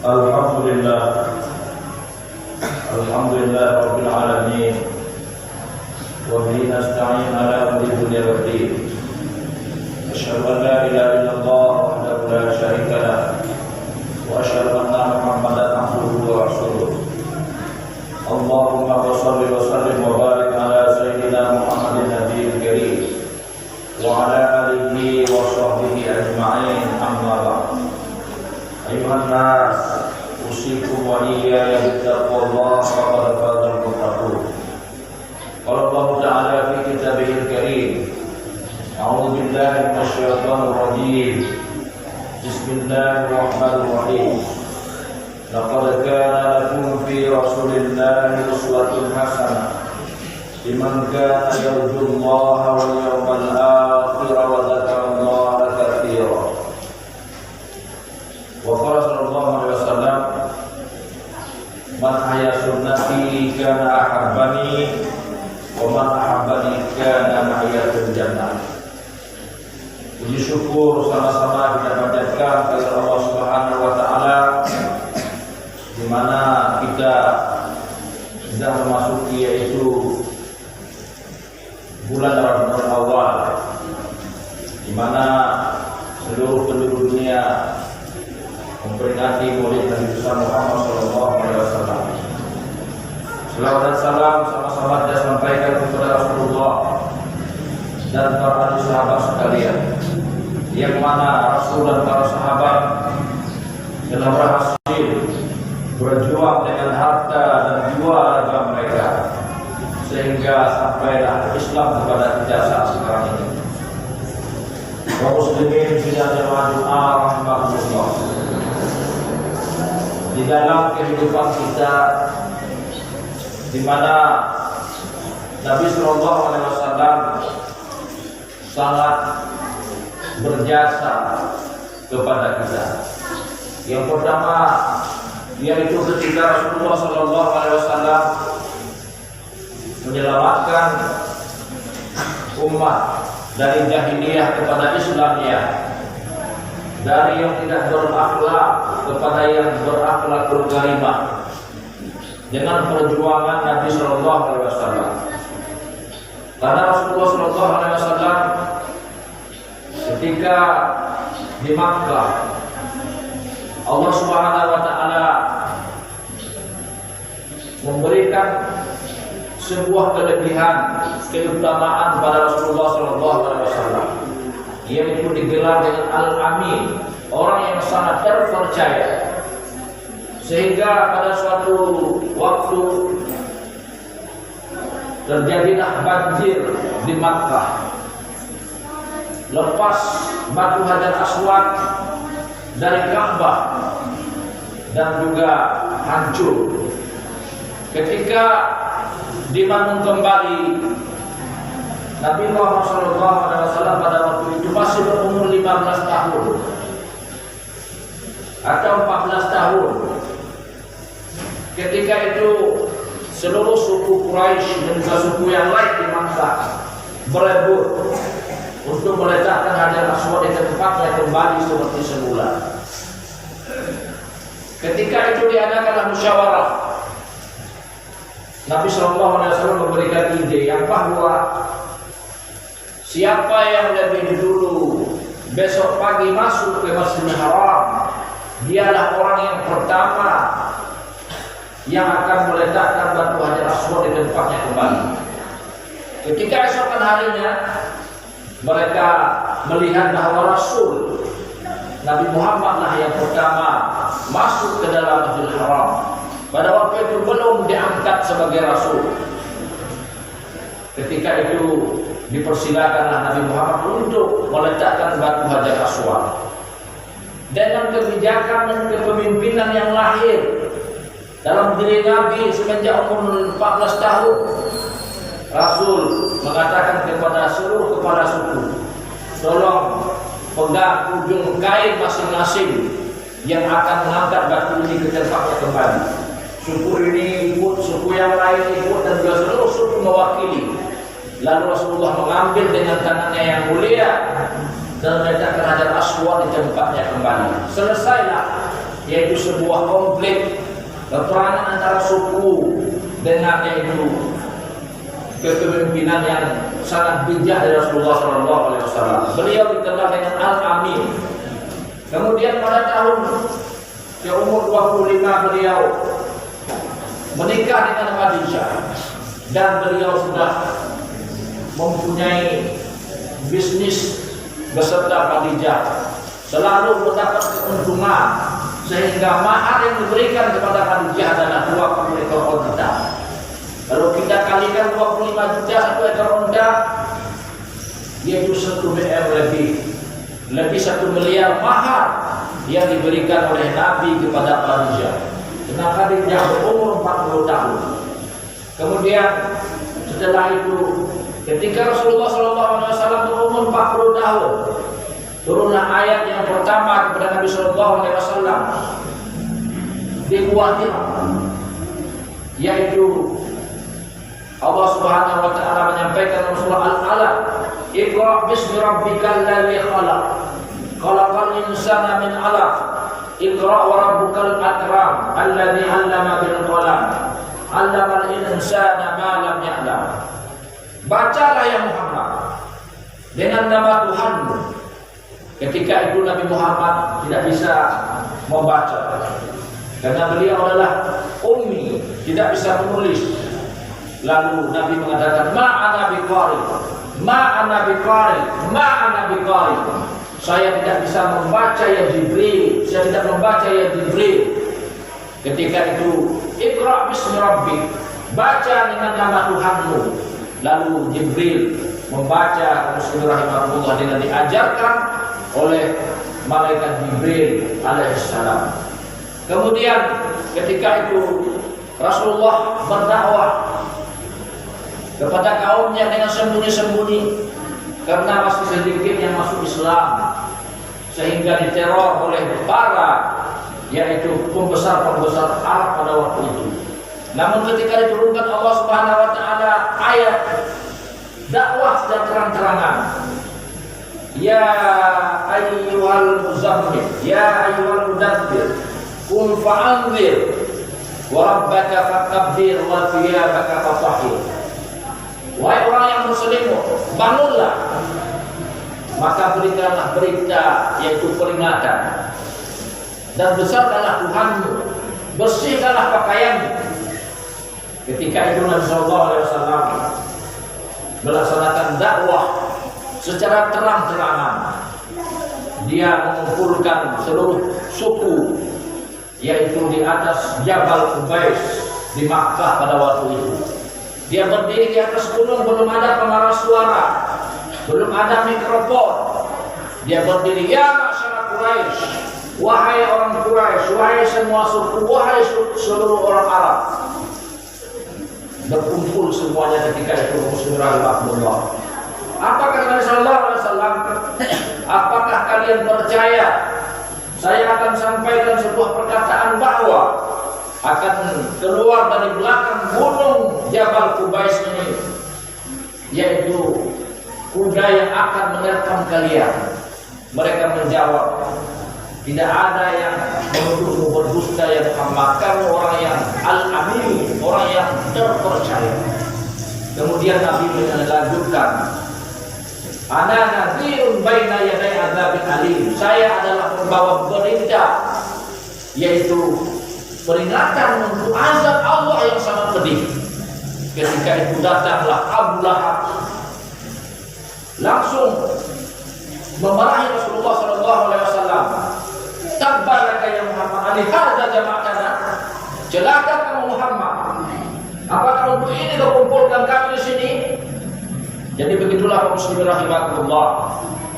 Alhamdulillah Rabbil Alamin. Wa bihi nasta'in ala umuri dunya wad din. Asyhadu an la ilaha illallah wahdahu la syarika lah. Wa asyhadu anna Muhammadan abduhu wa rasuluh. Allahumma shalli wa sallim wa barik ala sayyidina Muhammadin nabiyil karim wa ala alihi wa sahbihi ajma'in, amma ba'd. Ayuhan nas, usikum wa iyaya bittaqwallah faqad fazal muttaqun. Qala Allah Ta'ala fi kitabihil karim, a'udzu billahi minasyaitonir rajim. Bismillahirrahmanirrahim. Laqad kana lakum fi rasulillahi uswatun hasanah liman kana yarjullaha wal yawmal akhir wa dzakarallaha katsiran. Wa qala sallallahu alaihi wasallam, man ahya sunnati kana ahabbani wa man ahabbani kana ma'iya fil jannah. Puji syukur sama-sama kita panjatkan kepada Allah Subhanahu wa taala, di mana kita sedang memasuki yaitu bulan Rabiul Awal, di mana seluruh penduduk dunia memperingati Maulid Nabi besar Muhammad sallallahu alaihi wasallam. Selawat dan salam sama-sama kita sampaikan kepada Rasulullah dan para ahli sahabat sekalian, yang mana Rasul dan para sahabat telah berhasil berjuang dengan harta dan jiwa raga mereka sehingga sampailah Islam kepada kita saat sekarang ini. Kaum muslimin sidang jamaah rahimahullah, di dalam kehidupan kita, di mana Nabi Sallallahu Alaihi Wasallam sangat berjasa kepada kita. Yang pertama, yaitu ketika Rasulullah Sallallahu Alaihi Wasallam menyelamatkan umat dari jahiliyah kepada Islamnya, dari yang tidak berakhlak kepada yang berakhlakul karimah, dengan perjuangan Nabi Sallallahu Alaihi Wasallam. Karena Rasulullah Sallallahu Alaihi Wasallam ketika di Makkah, Allah Subhanahu Wa Taala memberikan sebuah kelebihan, keutamaan pada Rasulullah Sallallahu Alaihi Wasallam, yaitu digelar dengan Al-Amin, orang yang sangat terpercaya. Sehingga pada suatu waktu terjadilah banjir di Makkah. Lepas batu Hajar Aswad dari Ka'bah dan juga hancur. Ketika dibangun kembali, Nabi Muhammad SAW pada waktu itu masih berumur 15 tahun atau 14 tahun. Ketika itu seluruh suku Quraisy dan juga suku yang lain di Makkah berebut untuk meletakkan Hajar Aswad di tempatnya kembali seperti semula. Ketika itu diadakanlah musyawarah. Nabi Sallallahu Alaihi Wasallam memberikan ide yang bahwa siapa yang lebih dulu besok pagi masuk ke Masjidil Haram, dialah orang yang pertama yang akan meletakkan batu Hajar Aswad di tempatnya kembali. Ketika esokan harinya mereka melihat bahwa Rasul Nabi Muhammad lah yang pertama masuk ke dalam Masjidil Haram. Pada waktu itu belum diangkat sebagai Rasul. Ketika itu dipersilakanlah Nabi Muhammad untuk meletakkan batu Hajar Aswad. Dengan kebijakan dan kepemimpinan yang lahir dalam diri Nabi semenjak umur 14 tahun, Rasul mengatakan kepada seluruh kepala suku, tolong pegang ujung kain masing-masing yang akan mengangkat batu ini ke tempatnya kembali. Suku ini ikut, suku yang lain ikut, dan juga seluruh suku mewakili. Lalu Rasulullah mengambil dengan tangannya yang mulia dan meletakkan Hajar Aswad di tempatnya kembali. Selesailah yaitu sebuah konflik peperangan antara suku dengan yaitu kepemimpinan yang sangat bijak dari Rasulullah SAW. Beliau dikenal dengan Al-Amin. Kemudian pada tahun yang umur 25 beliau menikah dengan Khadijah dan beliau sudah mempunyai bisnis beserta Khadijah, selalu mendapat keuntungan sehingga mahar yang diberikan kepada Khadijah adalah 20 ekor unta. Kalau kita kalikan 25 juta satu ekor unta, yaitu 1 M lebih 1 miliar mahar yang diberikan oleh Nabi kepada Khadijah. Karena Khadijah berumur 40 tahun. Kemudian setelah itu, ketika Rasulullah SAW berumur 40 tahun, turunlah ayat yang pertama kepada Nabi SAW di Gua Hira, yaitu Allah Subhanahu wa taala menyampaikan dalam surah Al-Alaq, "Iqra bismi rabbikal ladzi khalaq, khalaqal insana min 'alaq, Iqra wa rabbukal akram, alladzi 'allama bil qalam, 'allamal insana ma lam ya'lam." Bacalah ya Muhammad dengan nama Tuhanmu. Ketika itu Nabi Muhammad tidak bisa membaca karena beliau adalah ummi, tidak bisa menulis. Lalu Nabi mengatakan, ma'ana biqari, ma'ana biqari, ma'ana biqari. Saya tidak bisa membaca ya Jibril, saya tidak membaca ya Jibril. Ketika itu, Iqra bismi rabbik, baca dengan nama Tuhanmu. Lalu Jibril membaca Bismillahirrahmanirrahim dengan diajarkan oleh malaikat Jibril alaihissalam. Kemudian ketika itu Rasulullah berdakwah kepada kaumnya dengan sembunyi-sembunyi karena masih sedikit yang masuk Islam, sehingga diteror oleh para yaitu pembesar-pembesar Arab pada waktu itu. Namun ketika diturunkan Allah Subhanahu wa taala ayat dakwah secara terang-terangan, ya ayyuhal muzammil, ya ayyuhal mudaththir, qum fa'anzir wa rabbaka fakabbir wa thiyabaka fatahhir. Wahai orang yang berselimut, bangunlah, maka berikanlah berita yaitu peringatan, dan besarkanlah Tuhanmu, bersihkanlah pakaianmu. Ketika itu Nabi SAW melaksanakan dakwah secara terang-terangan. Dia mengumpulkan seluruh suku yaitu di atas Jabal Qubais di Makkah pada waktu itu. Dia berdiri di atas gunung, belum ada pengeras suara, belum ada mikrofon. Dia berdiri, ya masyarakat Quraisy, wahai orang Quraisy, wahai semua suku, wahai seluruh orang Arab. Berkumpul semuanya ketika itu Bismillahirrahmanirrahim. Apa kata Nabi Sallallahu Alaihi Wasallam? Apakah kalian percaya saya akan sampaikan sebuah perkataan bahwa akan keluar dari belakang gunung Jabal Qubais ini, yaitu kuda yang akan menerkam kalian? Mereka menjawab, tidak ada yang menuduhmu berdusta ya Muhammad, kamu orang yang al-amin, orang yang terpercaya. Kemudian Nabi melanjutkan, ana nadhirun baina yaday adzabin alim, saya adalah pembawa berita yaitu peringatan untuk azab Allah yang sangat pedih. Ketika itu datanglah Abu Lahab, langsung memarahi Rasulullah SAW. Tabbaraka ya Muhammad, alihada jama'atana, celaka kamu Muhammad, apakah untuk ini kau kumpulkan kami di sini? Jadi begitulah kaum muslimin rahimakumullah.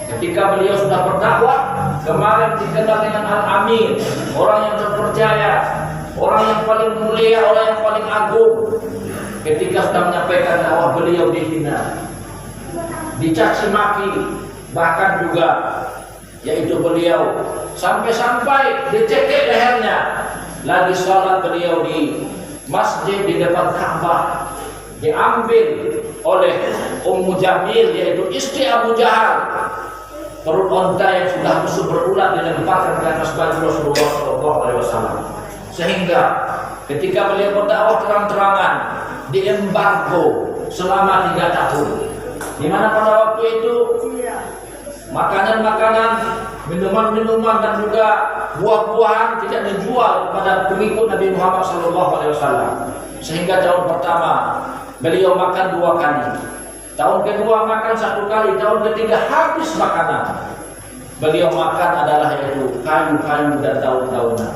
Ketika beliau sudah berdakwah, kemarin dikenal dengan Al-Amin, orang yang terpercaya, orang yang paling mulia, orang yang paling agung. Ketika sudah menyampaikan dakwah, beliau dihina, dicaci maki, bahkan juga yaitu beliau sampai-sampai dicekik lehernya. Lagi sholat beliau di masjid di depan Ka'bah, diambil oleh Ummu Jamil yaitu istri Abu Jahal. Perut onta yang sudah busuk berulat dilemparkan ke atas baju Rasulullah SAW. Wasallam. Sehingga ketika beliau berdakwah terang-terangan diembargo selama 3 tahun, di mana pada waktu itu makanan-makanan, minuman-minuman dan juga buah-buahan tidak dijual kepada pengikut Nabi Muhammad SAW. Sehingga tahun pertama beliau makan 2 kali, tahun kedua makan 1 kali, tahun ketiga habis makanan. Beliau makan adalah yaitu kayu-kayu dan daun-daunan.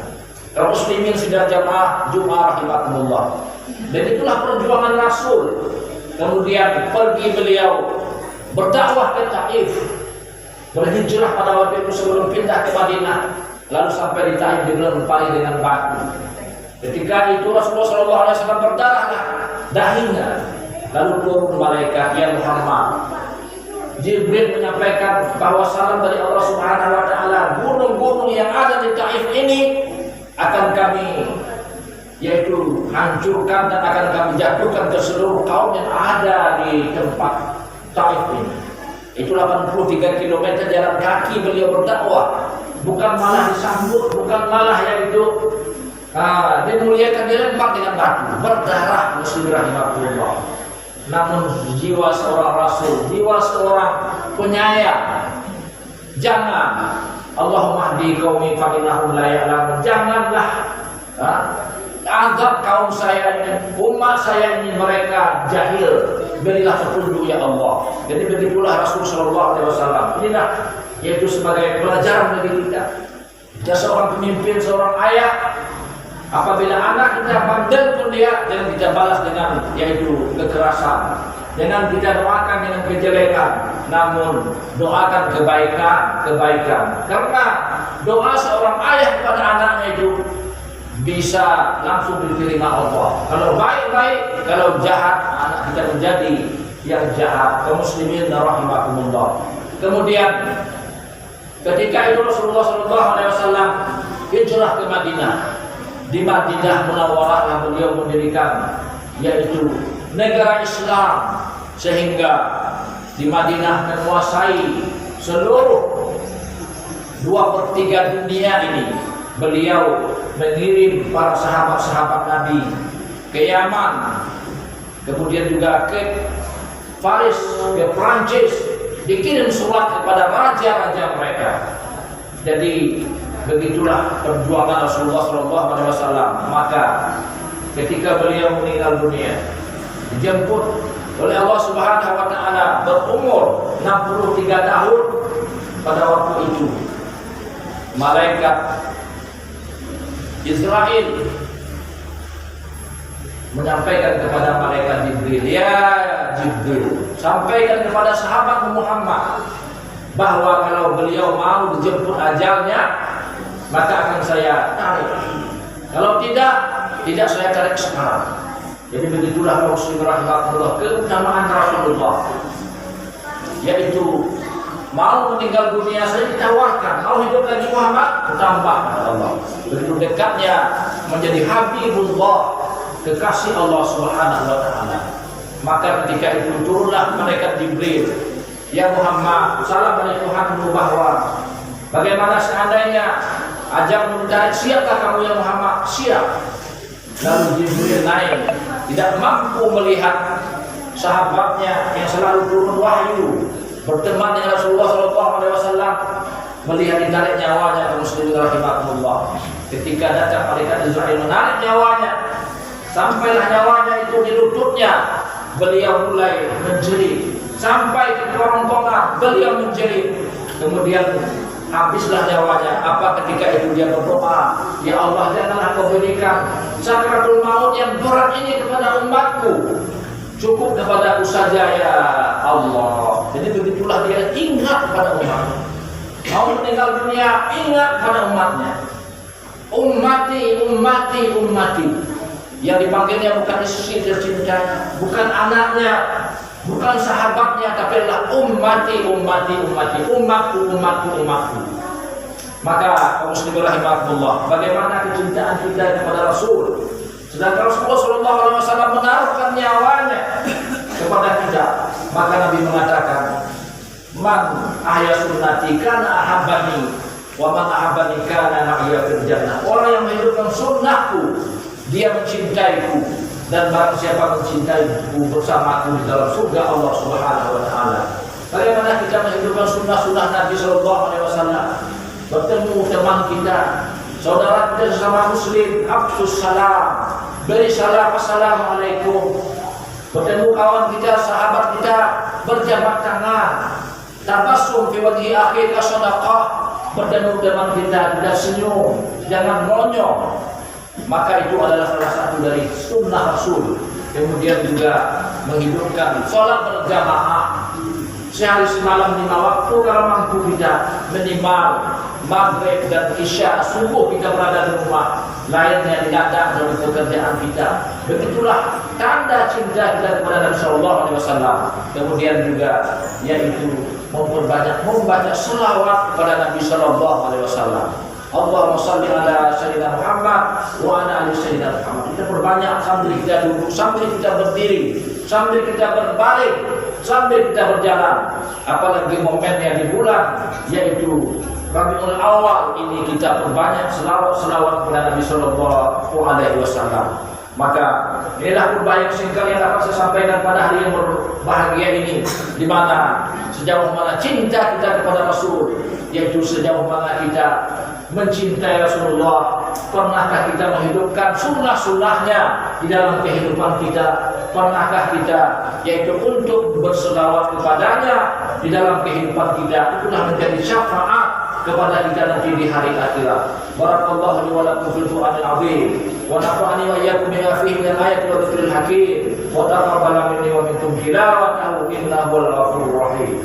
Kaum muslimin sidang jamaah Jumat rahimakumullah. Dan itulah perjuangan Rasul. Kemudian pergi beliau berdakwah ke Taif, berhijrah pada waktu itu sebelum pindah ke Madinah, lalu sampai di Taif dilempari dengan batu. Ketika itu Rasulullah SAW berdarahlah dahinya, lalu turun malaikat, ya Muhammad. Jibril menyampaikan bahwa salam dari Allah Subhanahu wa taala, gunung-gunung yang ada di Taif ini akan kami yaitu hancurkan dan akan kami jatuhkan ke seluruh kaum yang ada di tempat Taif ini. Itu 83 km jalan kaki beliau berdakwah, bukan malah disambut, bukan malah yaitu dimuliakan, dilempar dengan batu, berdarah muslim rahimahullah. Namun jiwa seorang Rasul, jiwa seorang penyayang, jangan Allahumma hdi qaumi fa innahum la ya'lamun. Janganlah azab kaum saya ini, umat saya ini mereka jahil. Berilah petunjuk ya Allah. Jadi begitulah Rasul sallallahu alaihi wasallam. Inilah yaitu sebagai pelajaran bagi kita. Jika seorang pemimpin, seorang ayah, apabila anak kita bandel pun dia jangan kita balas dengan yaitu kekerasan. Jangan kita doakan dengan kejelekan, namun doakan kebaikan. Karena doa seorang ayah kepada anaknya itu bisa langsung diterima Allah. Kalau baik-baik, kalau jahat, anak kita menjadi yang jahat. Kaum muslimin rahimakumullah. Kemudian ketika itu Rasulullah SAW hijrah ke Madinah. Di Madinah Munawwarah beliau mendirikan yaitu negara Islam, sehingga di Madinah menguasai seluruh 2/3 dunia ini. Beliau mengirim para sahabat-sahabat Nabi ke Yaman, kemudian juga ke Faris, ke Prancis, dikirim surat kepada raja-raja mereka. Jadi begitulah perjuangan Rasulullah SAW. Maka ketika beliau meninggal dunia, dijemput oleh Allah Subhanahu wa taala berumur 63 tahun. Pada waktu itu malaikat Israel menyampaikan kepada malaikat Jibril, ya Jibril, sampaikan kepada sahabat Muhammad bahwa kalau beliau mau dijemput ajalnya, maka akan saya tarik. Kalau tidak saya tarik sekarang. Jadi begitulah Rasulullah rahimahullah, keutamaan Rasulullah, yaitu mau meninggal dunia saya ditawarkan, mau hidup lagi Muhammad, tambah Allah. Begitu dekatnya menjadi Habibullah, kekasih Allah Subhanahu wa taala. Maka ketika itu turunlah malaikat Jibril, ya Muhammad, salam dari Tuhanmu bahwa bagaimana seandainya ajal mencari, siapkah kamu ya Muhammad? Siap. Lalu Jibril naik, tidak mampu melihat sahabatnya yang selalu turun wahyu, berteman dengan Rasulullah SAW, melihat ditarik nyawanya. Kaum muslimin rahimakumullah. Ketika datang malaikat Israel menarik nyawanya, sampailah nyawanya itu di lututnya, beliau mulai menjerit. Sampai ke kerongkongan beliau menjerit. Kemudian habislah nyawanya. Apa ketika itu dia berdoa, ya Allah, janganlah kau berikan sakratul maut yang berat ini kepada umatku, cukup kepada aku saja ya Allah. Jadi begitulah dia ingat kepada umatnya. Mau meninggal dunia, ingat pada umatnya. Ummati, ummati, ummati. Yang dipanggilnya bukan istri tercintanya, bukan anaknya, bukan sahabatnya, tapi adalah ummati, ummati, ummati, umatku, umatku, umatku. Maka kaum muslimin rahimahullah, bagaimana kecintaan kita kepada Rasul, sedangkan Rasulullah SAW menaruhkan nyawanya kepada kita. Maka Nabi mengatakan, man ahya sunnati kana ahabbani wa man ahabbani kana ma'iya fil jannah. Orang yang menghidupkan aku, dia mencintaiku, dan barang siapa mencintaiku bersamaku di dalam surga Allah Subhanahu wa taala. Bagaimana kita menghidupkan sunnah-sunnah Nabi sallallahu alaihi wasallam? Bertemu teman kita, saudara kita sesama muslim, afsus salam, beri salam assalamualaikum. Bertemu kawan kita, sahabat kita, berjabat tangan, tabassum fi wajhi akhika sadaqah. Bertemu teman kita senyum, jangan monyong. Maka itu adalah salah satu dari sunnah Rasul. Kemudian juga menghidupkan sholat berjamaah sehari semalam 5 waktu kalau mampu kita, minimal maghrib dan isya subuh kita berada di rumah, lainnya di ladang dari pekerjaan kita. Begitulah tanda cinta kita kepada Nabi Sallallahu Alaihi Wasallam. Kemudian juga yaitu memperbanyak membaca selawat kepada Nabi Sallallahu Alaihi Wasallam. Allahumma salli ala Sayyidina Muhammad wa ala ali Sayyidina Muhammad. Kita perbanyak sambil kita duduk, sambil kita berdiri, sambil kita berbalik, sambil kita berjalan. Apalagi momennya di bulan yaitu Rabiul Awal ini, kita perbanyak selawat kepada Nabi Sallallahu Alaihi Wasallam. Maka inilah khutbah yang singkat yang dapat saya sampaikan pada hari yang berbahagia ini, di mana sejauh mana cinta kita kepada Rasul, yaitu sejauh mana kita mencintai Rasulullah. Pernahkah kita menghidupkan sunnah-sunnahnya di dalam kehidupan kita? Pernahkah kita yaitu untuk berselawat kepadanya di dalam kehidupan kita? Itulah menjadi syafaat kepada kita nanti di hari akhirat. Barakallahu li wa lakum fil Qur'anil azim wa nafa'ani wa iyyakum bima fihi min ayati wa dzikril hakim wa taqabbal minni wa minkum tilawatahu innahu al-ghafurur rahim.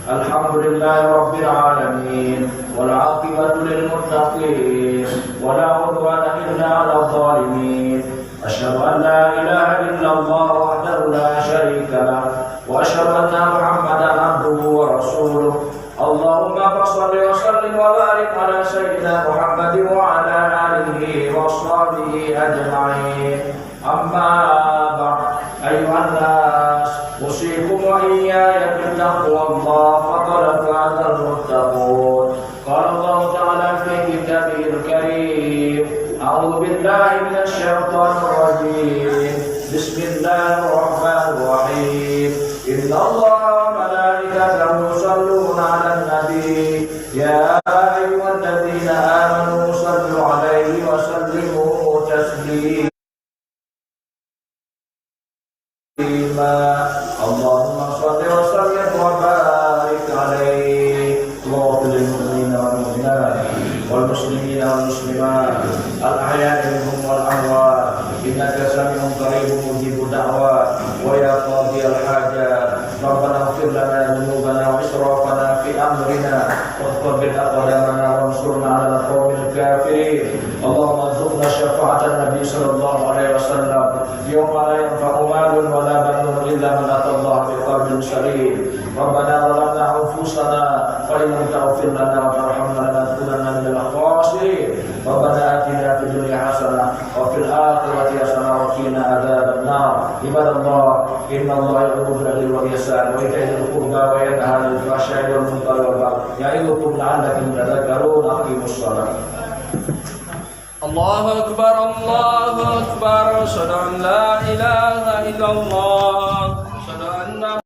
Alhamdulillahi rabbil alamin wal 'aqibatu lil muttaqin wa la 'udwana illa 'alal zalimin. Asyhadu an la ilaha illallah wahdahu la syarika lah wa asyhadu anna Muhammadan abduhu wa rasuluh. Allahumma shalli wa sallim wa barik ala sayyidina Muhammadin wa ala alihi wa sahbihi ajma'in. Amma ba'd, ayyuhan nas, usikum wa iyaya bittaqwallah faqad fazal muttaqun. Qala Allah ta'ala fi kitabihil karim, a'udzu billahi minasy syaithanir rajim. Bismillahirrahmanirrahim. Innallaha wa malaikatahu yusholluna 'alan nabi ya ayyuhalladzina amanu shallu 'alaihi wa sallimu taslima. Allahumma shalli wa sallim wa barik 'alaihi wa lil mu'minina wal mu'minat wal muslimina wal muslimat al ahya'i minhum wal amwat innaka sami'un qaribun mujibud da'wat wa ya qadiyal hajat. Rabbana ighfir lana dhunubana wa israfana fi amrina wa thabbit aqdamana wansurna 'alal qawmil kafirin. Allahumma arzuqna syafa'atan Nabi sallallahu alaihi wasallam yawma la yanfa'u malun wa la banun illa man atallaha biqalbin salim. Rabbana zalamna anfusana wa in lam taghfir lana wa tarhamna lanakunanna minal khasirin. Rabbana atina fid dunya hasanah wa fil akhirati hasanah wa qina adzaban nar. Ibadallah, innallaha ya'muru bil 'adli wal ihsan wa ita'i dzil qurba wa yanha 'anil fahsya'i wal munkari wal baghi ya'idukum la'allakum tadhakkarun. Aqimus shalah. Allahu akbar, Allahu akbar, asyhadu an la ilaha illallah.